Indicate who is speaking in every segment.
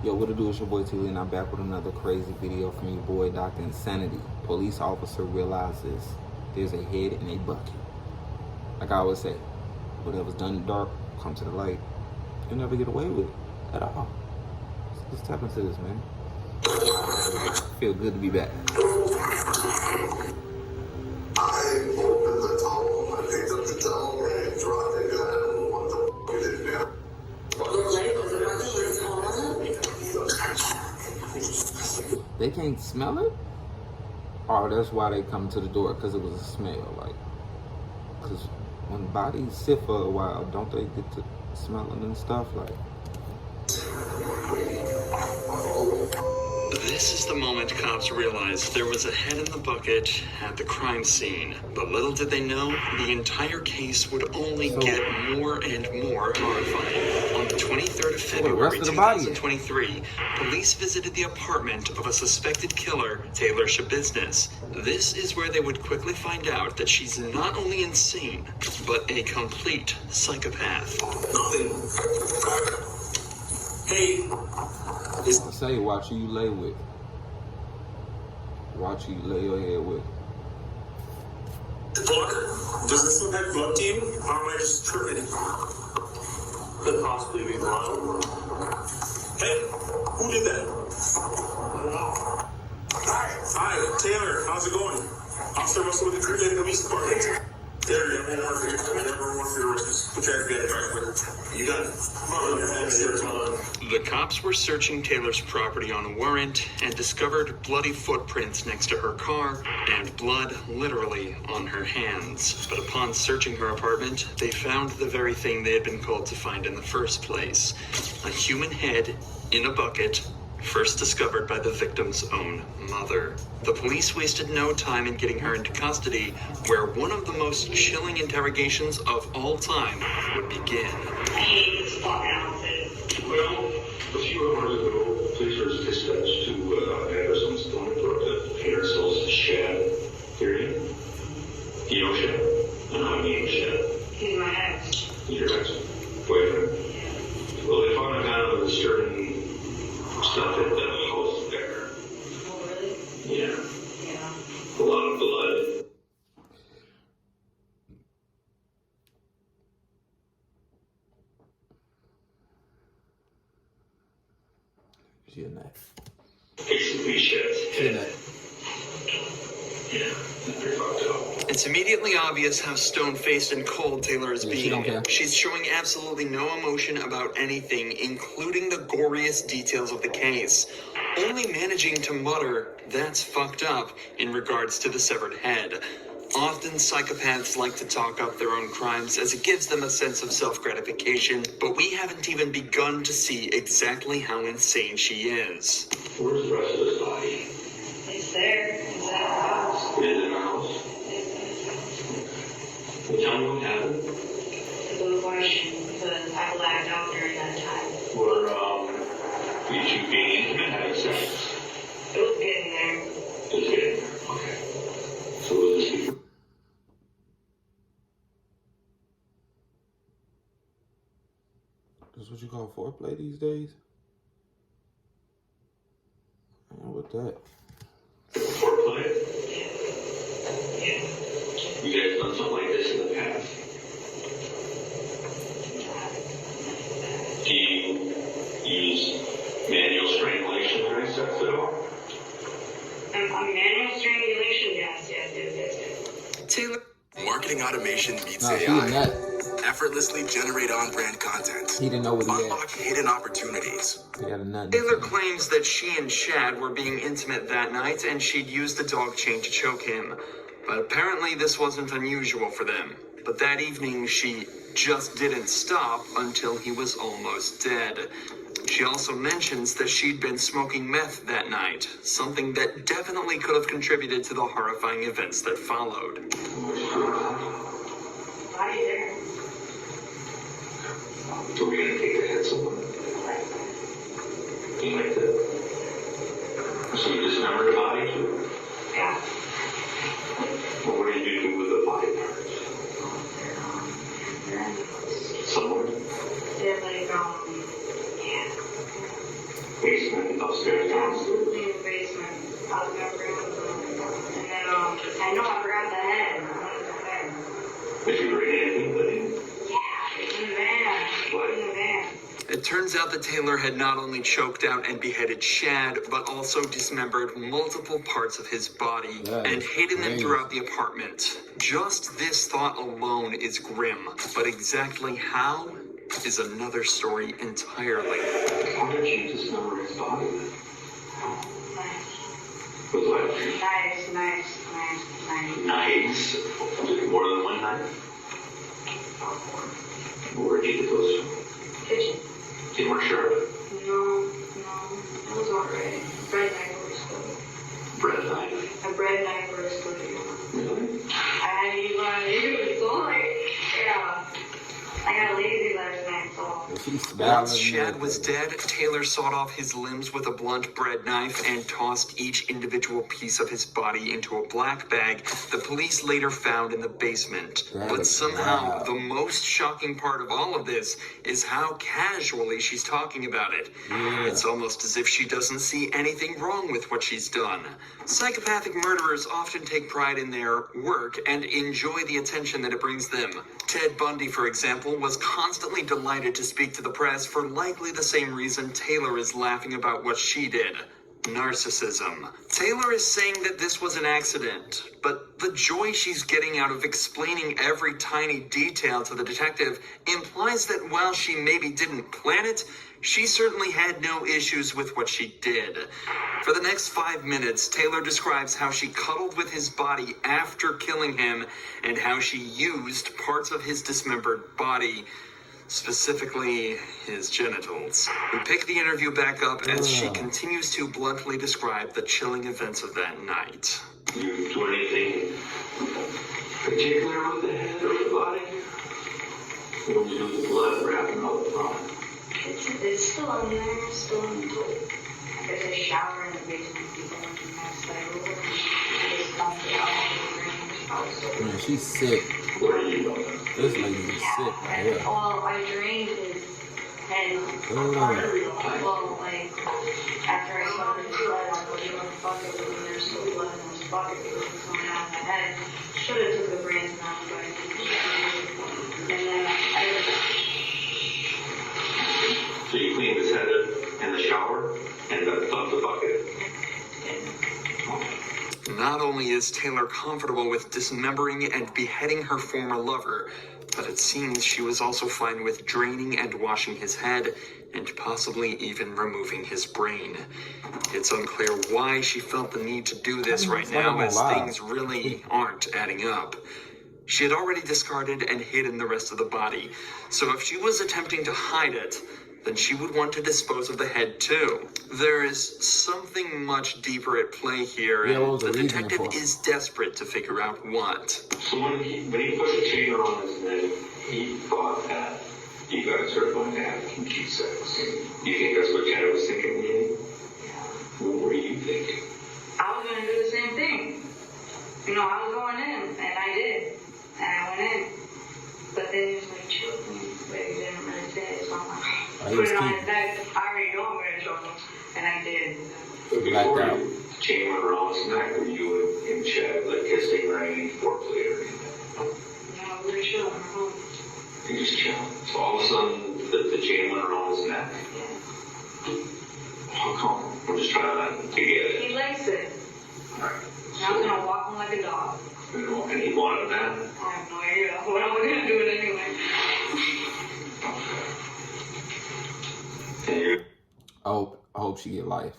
Speaker 1: Yo, what it do? It's your boy IamTeeLee, and I'm back with another crazy video from your boy Dr. Insanity. Police officer realizes there's a head in a bucket. Like I always say, whatever's done in the dark, come to the light. You'll never get away with it at all. Let's tap into this, man. Feel good to be back.
Speaker 2: I opened the tunnel, I picked up the tunnel, and dropped it. I don't know what the f*** it is now.
Speaker 1: They can't smell it? Oh, that's why they come to the door, because it was a smell. Like, because when bodies sit for a while, don't they get to smelling and stuff? Like,
Speaker 3: this is the moment cops realized there was a head in the bucket at the crime scene. But little did they know, the entire case would only get more and more horrifying. On the 23rd of February 2023, police visited the apartment of a suspected killer, Taylor Shabiznes. This is where they would quickly find out that she's not only insane, but a complete psychopath. Hey.
Speaker 1: I say, watch who you lay with. Watch who you lay your head with.
Speaker 4: Blood? Does this look like blood to you? Or am I just tripping? Could possibly be blood. Hey, who did that? Hi, Taylor. How's it going? Officer Russell with the Cleveland Police Department. Taylor, you have never want your risks. Put your head back. You got it.
Speaker 3: The cops were searching Taylor's property on a warrant and discovered bloody footprints next to her car and blood literally on her hands. But upon searching her apartment, they found the very thing they had been called to find in the first place: a human head in a bucket, first discovered by the victim's own mother. The police wasted no time in getting her into custody, where one of the most chilling interrogations of all time would begin.
Speaker 5: Well, a few hours ago, police were dispatched to Anderson's Stony Brook at Pearsall's shed area. You know shed? And how do you know shed?
Speaker 6: He's my ex.
Speaker 5: Your ex-boyfriend? Yeah. Well, they found a kind of disturbing stuff at the house there.
Speaker 6: Oh, really?
Speaker 5: Yeah.
Speaker 6: Yeah.
Speaker 5: A lot of blood.
Speaker 1: She a nut.
Speaker 5: Basically shit.
Speaker 1: She a nut.
Speaker 5: Yeah, they're fucked up.
Speaker 3: It's immediately obvious how stone-faced and cold Taylor is
Speaker 1: She don't care.
Speaker 3: being. She's showing absolutely no emotion about anything, including the goriest details of the case. Only managing to mutter, "That's fucked up," in regards to the severed head. Often psychopaths like to talk up their own crimes as it gives them a sense of self-gratification, but we haven't even begun to see exactly how insane she is.
Speaker 5: Where's the rest of his body?
Speaker 6: It's there. It's at the house.
Speaker 5: It is in the house. Well, tell me what happened.
Speaker 6: It's a good question, because I blacked out during that time.
Speaker 5: Were you being intimate, having sex?
Speaker 6: It was getting there.
Speaker 5: It was getting there. Okay. So was this before?
Speaker 1: That's what you call foreplay these days? I don't know what that.
Speaker 5: Foreplay? You guys done something like this in the past? Do you use manual strangulation during sex at all?
Speaker 6: Manual strangulation, yes.
Speaker 3: Taylor.
Speaker 7: Marketing automation meets
Speaker 1: Nah, she a
Speaker 7: AI.
Speaker 1: nut.
Speaker 7: Effortlessly generate on-brand content.
Speaker 1: He didn't know what he had.
Speaker 7: Unlock hidden opportunities.
Speaker 1: He had a nut.
Speaker 3: Taylor claims that she and Chad were being intimate that night and she'd used the dog chain to choke him. But apparently this wasn't unusual for them. But that evening she just didn't stop until he was almost dead. She also mentions that she'd been smoking meth that night, something that definitely could have contributed to the horrifying events that followed.
Speaker 6: Body there.
Speaker 5: So we're gonna take the head somewhere. You like that? So you dismembered the body too?
Speaker 6: Yeah.
Speaker 5: Well, what do you do with the body parts? Somewhere?
Speaker 6: They're like, yeah.
Speaker 5: Wait, Upstairs.
Speaker 6: Absolutely in the basement. I was never going to the And then, I know I forgot the head. I wanted the head.
Speaker 5: Did you bring anything with you?
Speaker 6: Yeah, it's in the van.
Speaker 5: What?
Speaker 6: In the van.
Speaker 3: It turns out that Taylor had not only choked out and beheaded Shad, but also dismembered multiple parts of his body and hidden them throughout the apartment. Just this thought alone is grim, but exactly how is another story entirely.
Speaker 5: How did you dismember his body?
Speaker 6: Nice.
Speaker 5: With what?
Speaker 6: Nice.
Speaker 5: Knives? More than one knife? Where'd you get those from?
Speaker 6: Kitchen.
Speaker 5: They weren't sharp.
Speaker 6: No. It was alright. Bread knife works good.
Speaker 5: Bread knife?
Speaker 6: A bread knife works good.
Speaker 5: Really?
Speaker 6: I didn't even want to use it, so yeah. I got lazy last night, so.
Speaker 3: Once Shad was dead, Taylor sawed off his limbs with a blunt bread knife and tossed each individual piece of his body into a black bag the police later found in the basement. But somehow, the most shocking part of all of this is how casually she's talking about it. It's almost as if she doesn't see anything wrong with what she's done. Psychopathic murderers often take pride in their work and enjoy the attention that it brings them. Ted Bundy, for example, was constantly delighted to speak to the press for likely the same reason Taylor is laughing about what she did. Narcissism. Taylor is saying that this was an accident, but the joy she's getting out of explaining every tiny detail to the detective implies that while she maybe didn't plan it, she certainly had no issues with what she did. For the next 5 minutes, Taylor describes how she cuddled with his body after killing him and how she used parts of his dismembered body, specifically his genitals. We pick the interview back up as she continues to bluntly describe the chilling events of that night.
Speaker 5: You do anything particular with the head or the body? What do you do with the blood wrapping all the problem?
Speaker 6: It's still in there, still in the toilet. There's a shower in the basement. People went to the next level. I just dumped it out of the drain.
Speaker 1: Man, she's sick.
Speaker 5: Where do you know that?
Speaker 1: This lady is sick. Yeah.
Speaker 6: Well, I drained his head. Well, like, after I saw his blood, I put him in the bucket, and there's still blood in this bucket because it's coming out of my head. Should have took the brains out, but I didn't. And then
Speaker 5: So you cleaned his head in the shower and then dumped the bucket?
Speaker 3: Not only is Taylor comfortable with dismembering and beheading her former lover, but it seems she was also fine with draining and washing his head, and possibly even removing his brain. It's unclear why she felt the need to do this right now, as things really aren't adding up. She had already discarded and hidden the rest of the body, so if she was attempting to hide it, then she would want to dispose of the head too. There is something much deeper at play here, and the detective is desperate to figure out what.
Speaker 5: So when he put the chain around his neck, he thought that you guys are going to have kinky sex. You think that's what Chad was thinking? What were you thinking?
Speaker 6: I was going to do the same thing. You know, I was going in, and I did. And I went in. But then he was like, choke me. But he didn't really say it, so I'm like, put it on his neck. I already know I'm going to choke him. And I did.
Speaker 5: So before you chain went around his neck, were you and Chad like kissing or any foreplay or anything?
Speaker 6: No, we were chilling at home.
Speaker 5: You just chilling. So all of a sudden, the chain went around his neck?
Speaker 6: Yeah.
Speaker 5: How come? I'm just trying to get it.
Speaker 6: He likes it.
Speaker 5: Alright.
Speaker 6: And I was going to walk him like a dog.
Speaker 5: And he wanted that?
Speaker 6: I have no idea. But I was going to do it anyway.
Speaker 1: I hope she get life.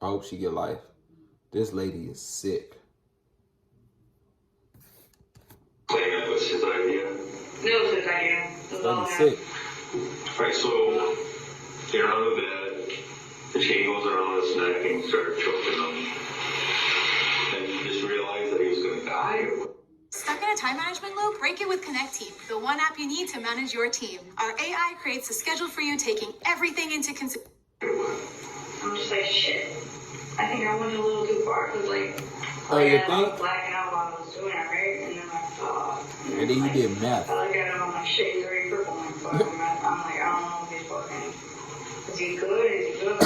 Speaker 1: I hope she get life. This lady is sick.
Speaker 5: Claim it was his idea?
Speaker 6: No, it was his idea. It was all
Speaker 1: She's
Speaker 6: him.
Speaker 1: sick.
Speaker 5: Alright, so they're on the bed, the chain goes around his neck and started choking him. And you just realized that he was going to die? Or what?
Speaker 8: Stuck in a time management loop? Break it with Connect Team, the one app you need to manage your team. Our AI creates a schedule for you, taking everything into consideration.
Speaker 6: I'm just like, shit. I think I went a little too far because, like,
Speaker 1: You
Speaker 6: I
Speaker 1: think?
Speaker 6: was blacking out while I was doing it, right? And then I thought.
Speaker 1: And then you did meth.
Speaker 6: I look at him, I'm like, shit, he's already purple. I'm like, I don't know if he's fucking. Is he good? Is he good?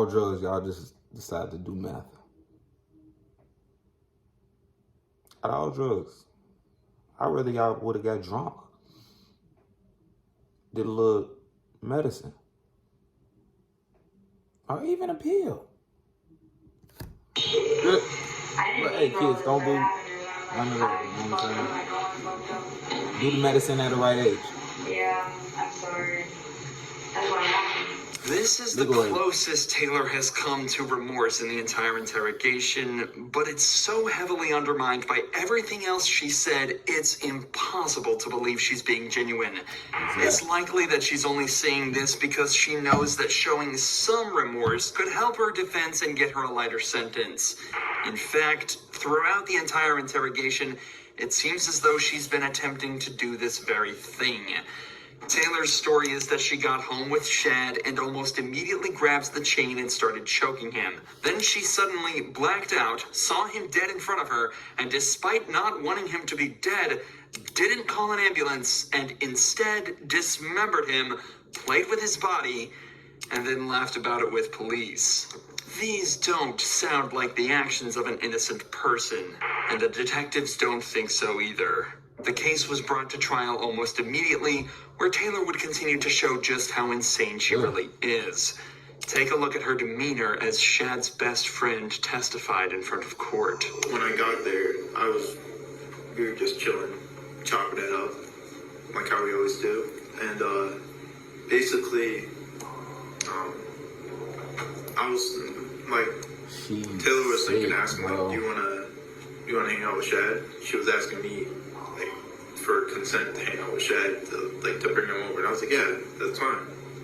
Speaker 1: drugs, y'all just decided to do meth. Out of all drugs, I'd rather y'all would have got drunk. Did a little medicine. Or even a pill. But hey, kids, don't do none of that. You know what I'm saying? Do the medicine at the right age.
Speaker 6: Yeah, I'm sorry. That's what happened.
Speaker 3: This is the closest Taylor has come to remorse in the entire interrogation, but it's so heavily undermined by everything else she said, it's impossible to believe she's being genuine. It's likely that she's only saying this because she knows that showing some remorse could help her defense and get her a lighter sentence. In fact, throughout the entire interrogation, it seems as though she's been attempting to do this very thing. Taylor's story is that she got home with Shad and almost immediately grabs the chain and started choking him. Then she suddenly blacked out, saw him dead in front of her, and despite not wanting him to be dead, didn't call an ambulance and instead dismembered him, played with his body, and then laughed about it with police. These don't sound like the actions of an innocent person, and the detectives don't think so either. The case was brought to trial almost immediately, where Taylor would continue to show just how insane she really is. Take a look at her demeanor as Shad's best friend testified in front of court.
Speaker 4: When I got there, we were just chilling, chopping it up, like how we always do. And basically, I was like, Taylor was thinking, asking, like, do you wanna hang out with Shad? She was asking me, like, for consent to hang out with Shad, to bring him over. And I was like, yeah, that's fine.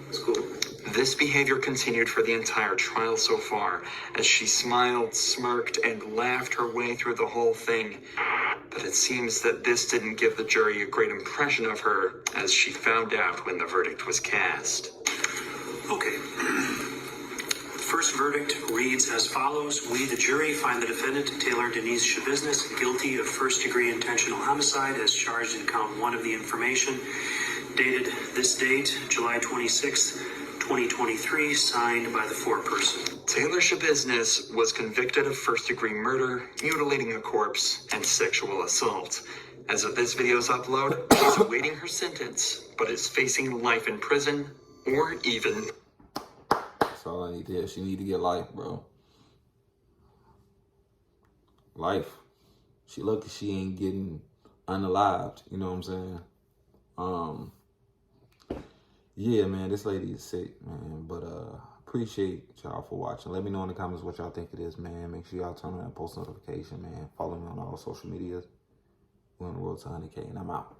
Speaker 4: It's cool.
Speaker 3: This behavior continued for the entire trial so far, as she smiled, smirked, and laughed her way through the whole thing. But it seems that this didn't give the jury a great impression of her, as she found out when the verdict was cast.
Speaker 9: Okay. The first verdict reads as follows. We, the jury, find the defendant, Taylor Denise Shabiznis, guilty of first-degree intentional homicide as charged in count 1 of the information, dated this date, July 26th, 2023, signed by the foreperson.
Speaker 3: Taylor Shabiznis was convicted of first-degree murder, mutilating a corpse, and sexual assault. As of this video's upload, she's awaiting her sentence, but is facing life in prison, or even...
Speaker 1: That's all I need to hear. She need to get life, bro. Life. She lucky she ain't getting unalived. You know what I'm saying? Yeah, man, this lady is sick, man. But appreciate y'all for watching. Let me know in the comments what y'all think it is, man. Make sure y'all turn on that post notification, man. Follow me on all social medias. We're on the road to 100K, and I'm out.